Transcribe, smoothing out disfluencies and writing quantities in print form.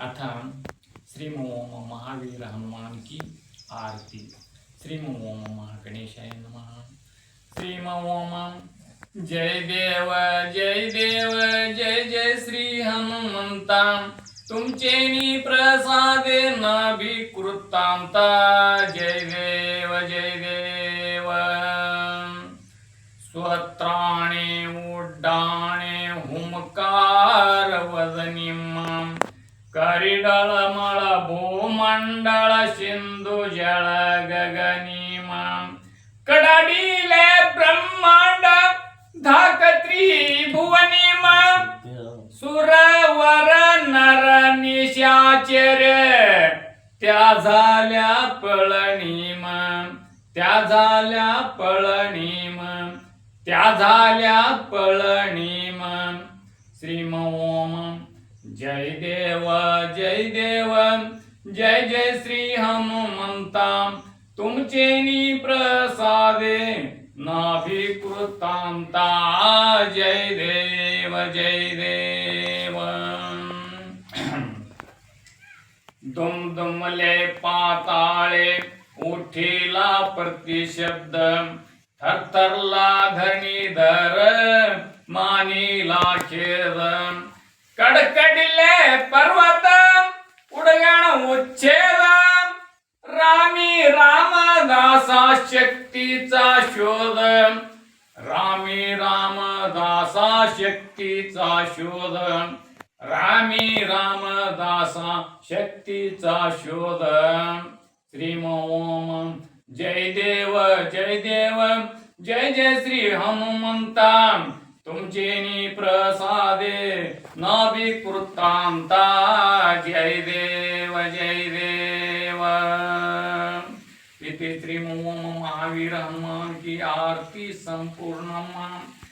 अथ श्री ओम महावीर हनुमान की आरती। श्री ओम महागणेशाय नमः। श्री ओम जय देव जय देव जय जय श्री हनुमंता, तुमचे नी प्रसादे नाभिकृतांता। जय देव जय देव। स्वत्राणे उड्डाणे हुमकार वदनीम, करिडळमळ भूमंडळ सिंधु जळ गगनीम, कडाडीले ब्रह्मांड धाकत्री भुवनीम, सुरवर नर निशाचर त्या झाल्या पळणीम, त्या झाल्या पळणीम, त्या झाल्या पळणीम। श्री ओम जय देव जय देव जय जय श्री हनुमंता, तुमचे नी प्रसादे नाभिकृतांता। जय देव जय देव। दुमदुमले पाताळे उठिला प्रतिशब्द, थरथरला धरणीधर मानिला खेद, कडकडले पर्वत उडगण उच्छेद, रामी रामदासा शक्तीचा शोध, रामी रामदासा शक्तीचा शोध, रामी रामदासा शक्तीचा शोध। श्री ओम जय देव जय देव जय जय श्री हनुमंता, तुमचे नी प्रसादे नाभिकृतांता। जय देव जय देव। इति श्री ओम महावीर हनुमान की आरती संपूर्ण।